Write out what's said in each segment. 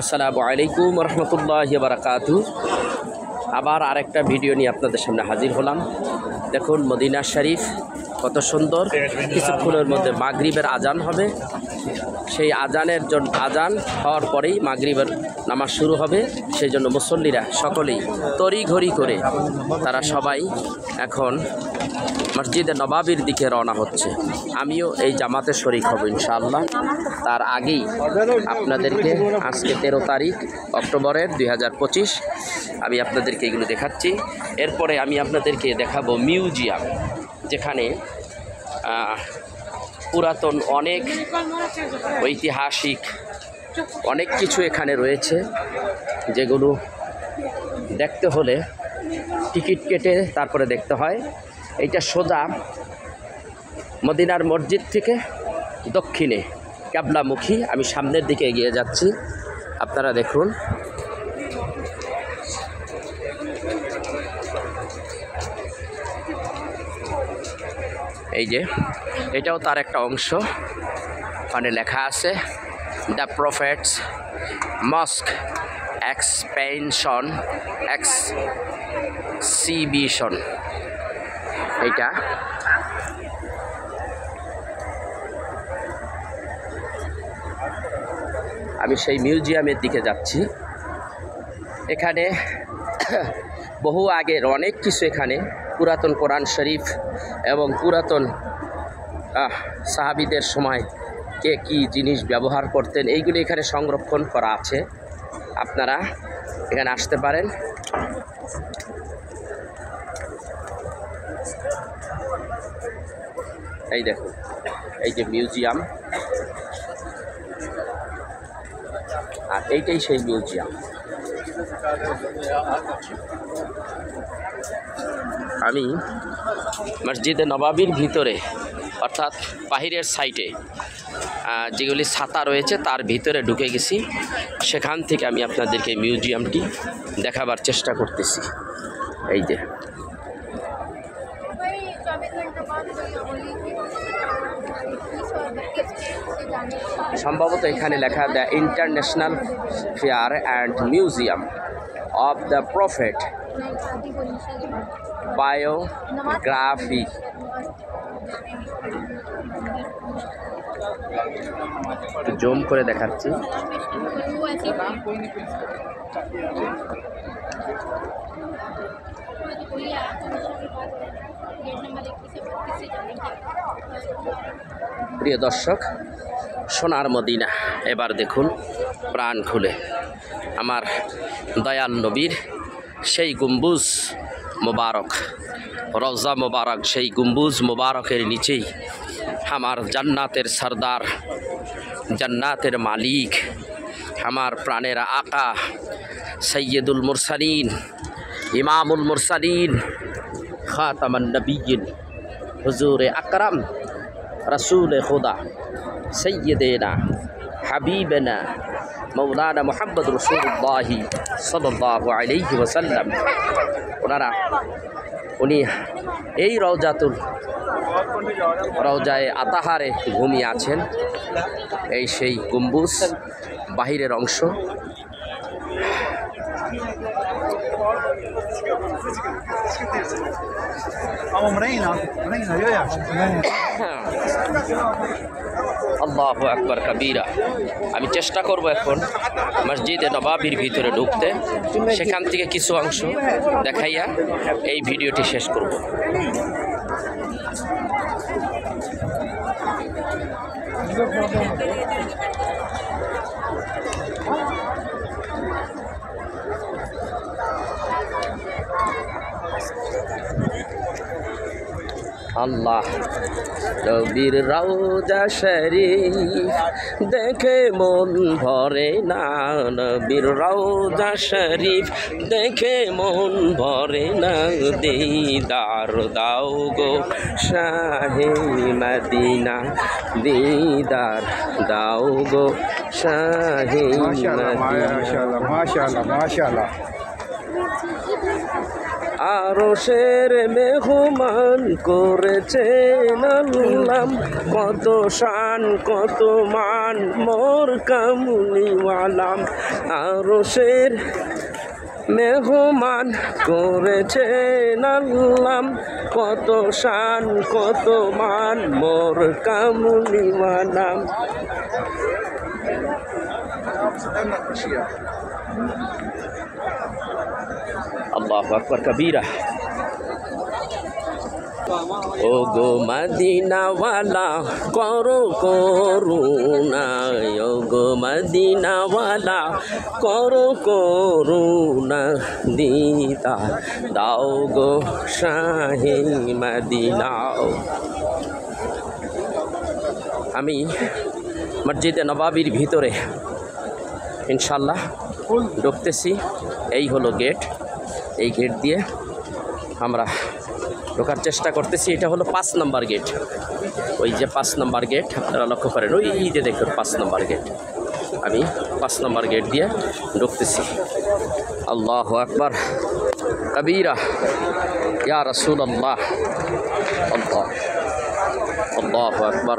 আসসালামু আলাইকুম রহমতুল্লাহি বারাকাতু। আবার আরেকটা ভিডিও নিয়ে আপনাদের সামনে হাজির হলাম। দেখুন মদিনা শরীফ কত সুন্দর। কিছুক্ষণের মধ্যে মাগরিবের আজান হবে। সেই আজানের জন্য আজান হওয়ার পরেই মাগরিবের নামাজ শুরু হবে। সেই জন্য মুসল্লিরা সকলেই তড়িঘড়ি করে তারা সবাই এখন মসজিদে নবাবির দিকে রওনা হচ্ছে। আমিও এই জামাতে শরীক হব ইনশাআল্লাহ। তার আগেই আপনাদেরকে আজকে 13 তারিখ অক্টোবরের 2025 আমি আপনাদেরকে এগুলো দেখাচ্ছি। এরপরে আমি আপনাদেরকে দেখাবো মিউজিয়াম, যেখানে পুরাতন অনেক ঐতিহাসিক অনেক কিছু এখানে রয়েছে, যেগুলো দেখতে হলে টিকিট কেটে তারপরে দেখতে হয়। এইটা সোজা মদিনার মসজিদ থেকে দক্ষিণে ক্যাবলামুখী। আমি সামনের দিকে এগিয়ে যাচ্ছি, আপনারা দেখুন। এই যে এটাও তার একটা অংশ। ওখানে লেখা আছে দ্য প্রফেটস মস্ক এক্সিবিশন। এইটা আমি সেই মিউজিয়ামের দিকে যাচ্ছি। এখানে বহু আগের অনেক কিছু, এখানে পুরাতন কোরআন শরীফ এবং পুরাতন সাহাবীদের সময় কে কী জিনিস ব্যবহার করতেন এইগুলি এখানে সংরক্ষণ করা আছে। আপনারা এখানে আসতে পারেন। এই দেখুন, এই যে মিউজিয়াম, আর এইটাই সেই মিউজিয়াম। আমি মসজিদে নবাবির ভিতরে, অর্থাৎ বাহিরের সাইডে যেগুলি ছাতা রয়েছে তার ভিতরে ঢুকে গেছি। সেখান থেকে আমি আপনাদেরকে মিউজিয়ামটি দেখাবার চেষ্টা করতেছি। এই যে সম্ভবত এখানে লেখা the international fair and museum of the prophet biography. Zoom করে দেখাচ্ছি। প্রিয় দর্শক, সোনার মদিনা এবার দেখুন প্রাণ খুলে। আমার দয়াল নবীর সেই গম্বুজ মোবারক, রওজা মোবারক, সেই গম্বুজ মোবারকের নিচেই আমার জান্নাতের সরদার, জান্নাতের মালিক, আমার প্রাণের আকা সৈয়দুল মুরসালিন, ইমামুল মুরসালিন, খাতামান নবিয়্যিন, হুজুর আকরাম, রসুল খুদা, সৈয়দেনা হাবিবেনা মৌলানা মুহাম্মদ রাসূলুল্লাহ সাল্লাল্লাহু আলাইহি ওয়াসাল্লাম। উনি এই রওজায়ে আতাহারে ঘুমিয়ে আছেন। এই সেই গম্বুজ বাহিরের অংশ। আল্লাহু আকবার কবীরা। আমি চেষ্টা করব এখন মসজিদে নবাবির ভিতরে ঢুকতে। সেখান থেকে কিছু অংশ দেখাইয়া এই ভিডিওটি শেষ করব। আল্লাহ নবীর রওজা শরীফ দেখে মন ভরে না, নবীর রওজা শরীফ দেখে মন ভরে না, দিদার দাও গো শাহে মদিনা, দিদার দাও গো শাহে মদিনা। মাশাআল্লাহ মাশাআল্লাহ মাশাআল্লাহ। আরশের মেহমান করেছেন আল্লাহ, কত শান শান কত মান মোর কামলিওয়ালাম আরশের মেহমান করেছেন আল্লাহ কত শান কত মান মোর কামলিওয়ালাম আল্লাহু আকবার কবীরা ও গো মদিনাওয়ালা করো করুণা ও গো মদিনাওয়ালা করো করুণা দিদার দাও গো শাহে মদিনা আমি মসজিদে নবাবির ভিতরে ইনশাল্লাহ ঢুকতেছি এই হলো গেট এই গেট দিয়ে আমরা ঢোকার চেষ্টা করতেছি এটা হলো 5 নম্বর গেট ওই যে 5 নম্বর গেট আপনারা লক্ষ্য করেন ওই যে দেখুন 5 নম্বর গেট আমি 5 নম্বর গেট দিয়ে ঢুকতেছি আল্লাহু আকবার কবীরা ইয়া রাসূলুল্লাহ আল্লাহ আল্লাহু আকবার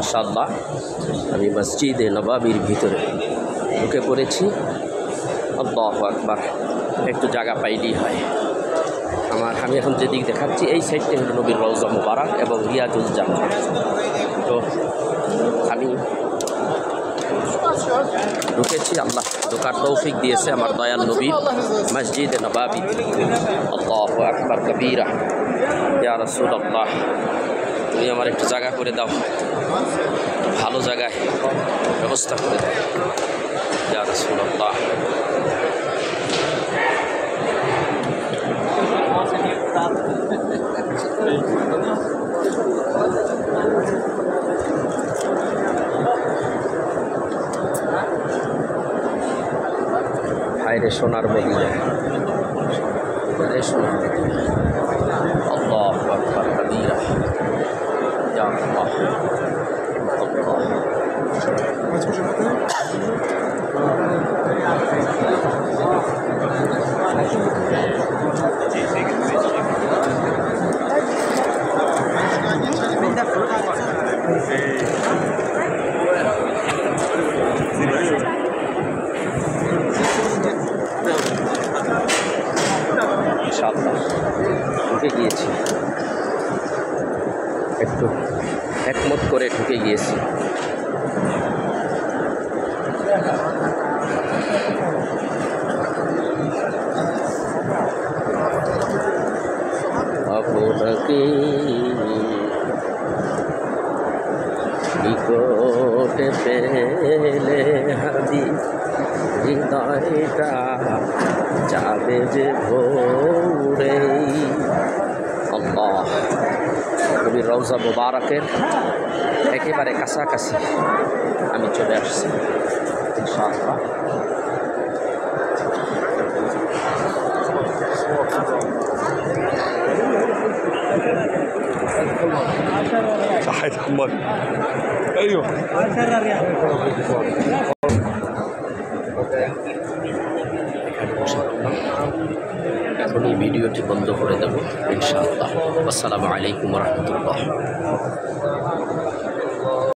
ইনশাআল্লাহ আমি মসজিদে নবাবির ভিতরে ঢুকে পড়েছি আল্লাহু আকবার একটু জায়গা পাইলেই হয় আমি এখন যেদিক দেখাচ্ছি এই সাইডটা হলো নবীর রওজা মুবারক এবং রিয়াজুল জান্নাত তো আমি ঢুকেছি আল্লাহ ঢোকার তৌফিক দিয়েছে আমার দয়াল নবী মসজিদে নবাবি আল্লাহু আকবার কবীরা ইয়া রাসূলুল্লাহ তুমি আমার একটু জায়গা করে দাও ভালো জায়গায় ব্যবস্থা করে দাও ইয়া রাসূলুল্লাহ হায়রে সোনার মদিনা হায়রে সোনার মদিনা আল্লাহু আকবার কবীরা ইয়া আল্লাহ ইনশাআল্লাহ ঢুকে গিয়েছি একটু একমত করে ঢুকে গিয়েছি আপনাকে নিকটে পেলে হাবিব হৃদয়টা যাবে যে ভোরে আল্লাহ নবীর রওজা মুবারকের একেবারে কাছাকাছি আমি চলে আসছি ইনশাআল্লাহ ايوه এখন এই ভিডিওটি বন্ধ করে দেব ইনশাআল্লাহ আসসালামু আলাইকুম ওয়া রাহমাতুল্লাহ